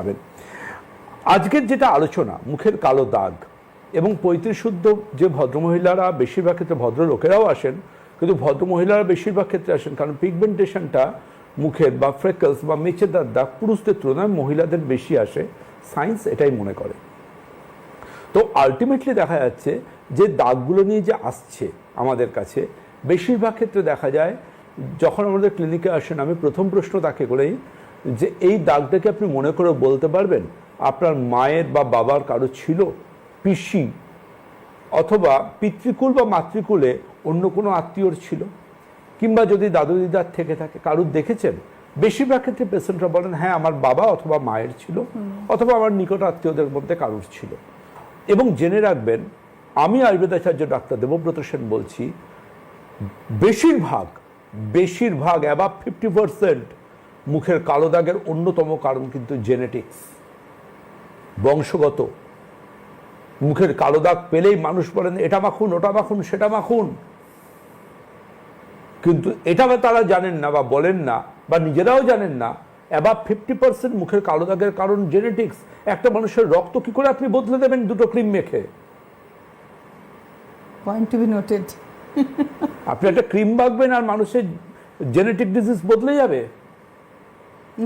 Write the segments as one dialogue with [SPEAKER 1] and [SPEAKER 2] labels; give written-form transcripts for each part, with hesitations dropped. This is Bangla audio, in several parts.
[SPEAKER 1] পাবেন। আজকের যেটা আলোচনা, মুখের কালো দাগ এবং 35 শুদ্ধ যে ভদ্রমহিলারা, বেশিরভাগ ক্ষেত্রে ভদ্র লোকেরাও আসেন, কিন্তু ভদ্রমহিলারা বেশিরভাগ ক্ষেত্রে আসেন কারণ পিগমেন্টেশনটা মুখের বা ফ্রেকলস বা মেচেদার দাগ পুরুষদের তুলনায় মহিলাদের বেশি আসে, সায়েন্স এটাই মনে করে। তো আলটিমেটলি দেখা যাচ্ছে যে দাগগুলো নিয়ে যে আসছে আমাদের কাছে, বেশিরভাগ ক্ষেত্রে দেখা যায় যখন আমাদের ক্লিনিকে আসেন, আমি প্রথম প্রশ্ন তাকে করেই যে এই দাগটাকে আপনি মনে করে বলতে পারবেন আপনার মায়ের বা বাবার কারো ছিল, পিসি অথবা পিতৃকুল বা মাতৃকুলে অন্য কোনো আত্মীয়র ছিল, কিংবা যদি দাদু দিদার থেকে থাকে কারুর দেখেছেন? বেশিরভাগ ক্ষেত্রে পেশেন্টরা বলেন হ্যাঁ আমার বাবা অথবা মায়ের ছিল, অথবা আমার নিকট আত্মীয়দের মধ্যে কারুর ছিল। এবং জেনে রাখবেন, আমি আয়ুর্বেদাচার্য ডাক্তার দেবব্রত সেন বলছি, বেশিরভাগ অ্যাবাভ 50% মুখের কালো দাগের অন্যতম কারণ কিন্তু জেনেটিক্স, বংশগত। মুখের কালো দাগ পেলেই মানুষ বলেন এটা মাখুন, ওটা মাখুন, সেটা মাখুন, কিন্তু এটা তারা জানেন না বা বলেন না বা নিজেরাও জানেন না অ্যাবাভ 50% মুখের কালো দাগের কারণ জেনেটিক্স। একটা মানুষের রক্ত কি করে আপনি বদলে দেবেন দুটো ক্রিম মেখে?
[SPEAKER 2] Point to be noted.
[SPEAKER 1] আপনি একটা ক্রিম মাখবেন আর মানুষের জেনেটিক ডিজিজ বদলে যাবে?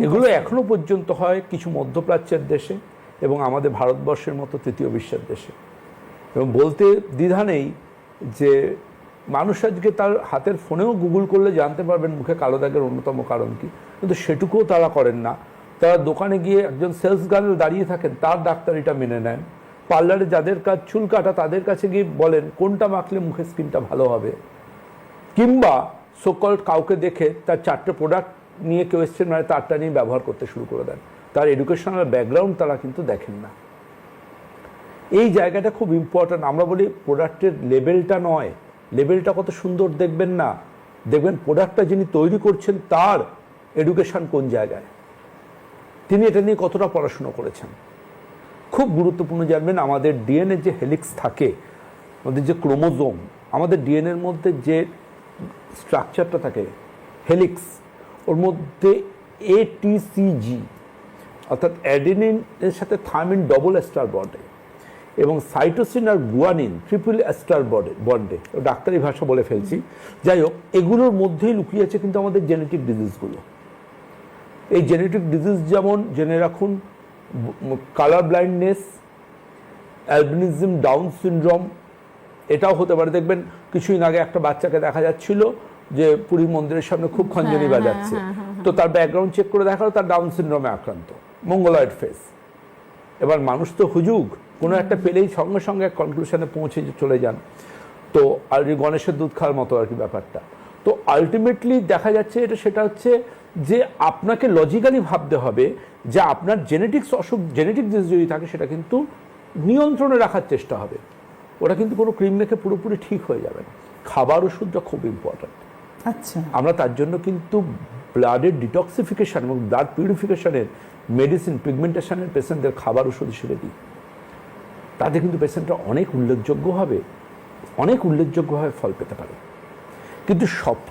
[SPEAKER 1] এগুলো এখনো পর্যন্ত হয় কিছু মধ্যপ্রাচ্যের দেশে এবং আমাদের ভারতবর্ষের মতো তৃতীয় বিশ্বের দেশে। এবং বলতে দ্বিধা নেই যে মানুষ আজকে তার হাতের ফোনেও গুগল করলে জানতে পারবেন মুখে কালো দাগের অন্যতম কারণ কি, কিন্তু সেটুকুও তারা করেন না। তারা দোকানে গিয়ে একজন সেলস গার্ল দাঁড়িয়ে থাকেন, তার ডাক্তারিটা মেনে নেন। পার্লারে যাদের কাজ চুল কাটা, তাদের কাছে গিয়ে বলেন কোনটা মাখলে মুখের স্কিনটা ভালো হবে, কিংবা সোকল্ড কাউকে দেখে তার 4টে প্রোডাক্ট নিয়ে কেউ এসছেন মানে তারটা নিয়ে ব্যবহার করতে শুরু করে দেন। তার এডুকেশনাল ব্যাকগ্রাউন্ড তারা কিন্তু দেখেন না। এই জায়গাটা খুব ইম্পর্ট্যান্ট। আমরা বলি প্রোডাক্টের লেবেলটা নয়, লেবেলটা কত সুন্দর দেখবেন না, দেখবেন প্রোডাক্টটা যিনি তৈরি করছেন তার এডুকেশন কোন জায়গায়, তিনি এটা নিয়ে কতটা পড়াশুনো করেছেন। খুব গুরুত্বপূর্ণ জানবেন, আমাদের ডিএনএ যে হেলিক্স থাকে, আমাদের যে ক্রোমোজোম, আমাদের ডিএনএর মধ্যে যে স্ট্রাকচারটা থাকে হেলিক্স, ওর মধ্যে ATCG অর্থাৎ অ্যাডেনিনের সাথে থাইমিন ডবল এস্টার বন্ডে এবং সাইটোসিন আর গুয়ানিন ট্রিপল এস্টার বন্ডে, ডাক্তারি ভাষা বলে ফেলছি, যাই হোক, এগুলোর মধ্যেই লুকিয়ে আছে কিন্তু আমাদের জেনেটিক ডিজিজগুলো। এই জেনেটিক ডিজিজ যেমন জেনে রাখুন colour blindness, albinism, down syndrome, এটাও হতে পারে। দেখবেন কিছুদিন আগে একটা বাচ্চাকে দেখা যাচ্ছিল যে পুরী মন্দিরের সামনে খুব খঞ্জনি বাজাচ্ছে, তো তার ব্যাকগ্রাউন্ড চেক করে দেখা গেল তার ডাউন সিনড্রোমে আক্রান্ত, মঙ্গলয়েড ফেস। এবার মানুষ তো হুজুগ, কোনো একটা পেলেই সঙ্গে সঙ্গে এক কনক্লুশনে পৌঁছে চলে যান। তো আর গণেশের দুধ খাওয়ার মতো আর কি ব্যাপারটা। তো আলটিমেটলি দেখা যাচ্ছে সেটা হচ্ছে যে আপনাকে লজিক্যালি ভাবতে হবে যে আপনার জেনেটিক্স অসুখ, জেনেটিক ডিজিজ যদি থাকে সেটা কিন্তু নিয়ন্ত্রণে রাখার চেষ্টা হবে। ওটা কিন্তু কোনো ক্রিম মেখে পুরোপুরি ঠিক হয়ে যাবে না। খাবার ওষুধটা খুব ইম্পর্ট্যান্ট।
[SPEAKER 2] আচ্ছা,
[SPEAKER 1] আমরা তার জন্য কিন্তু ব্লাডের ডিটক্সিফিকেশন এবং ব্লাড পিউরিফিকেশনের মেডিসিন পিগমেন্টেশনের পেশেন্টদের খাবার ওষুধ হিসেবে দিই। তাতে কিন্তু পেশেন্টরা অনেক উল্লেখযোগ্যভাবে ফল পেতে পারে। কিন্তু সব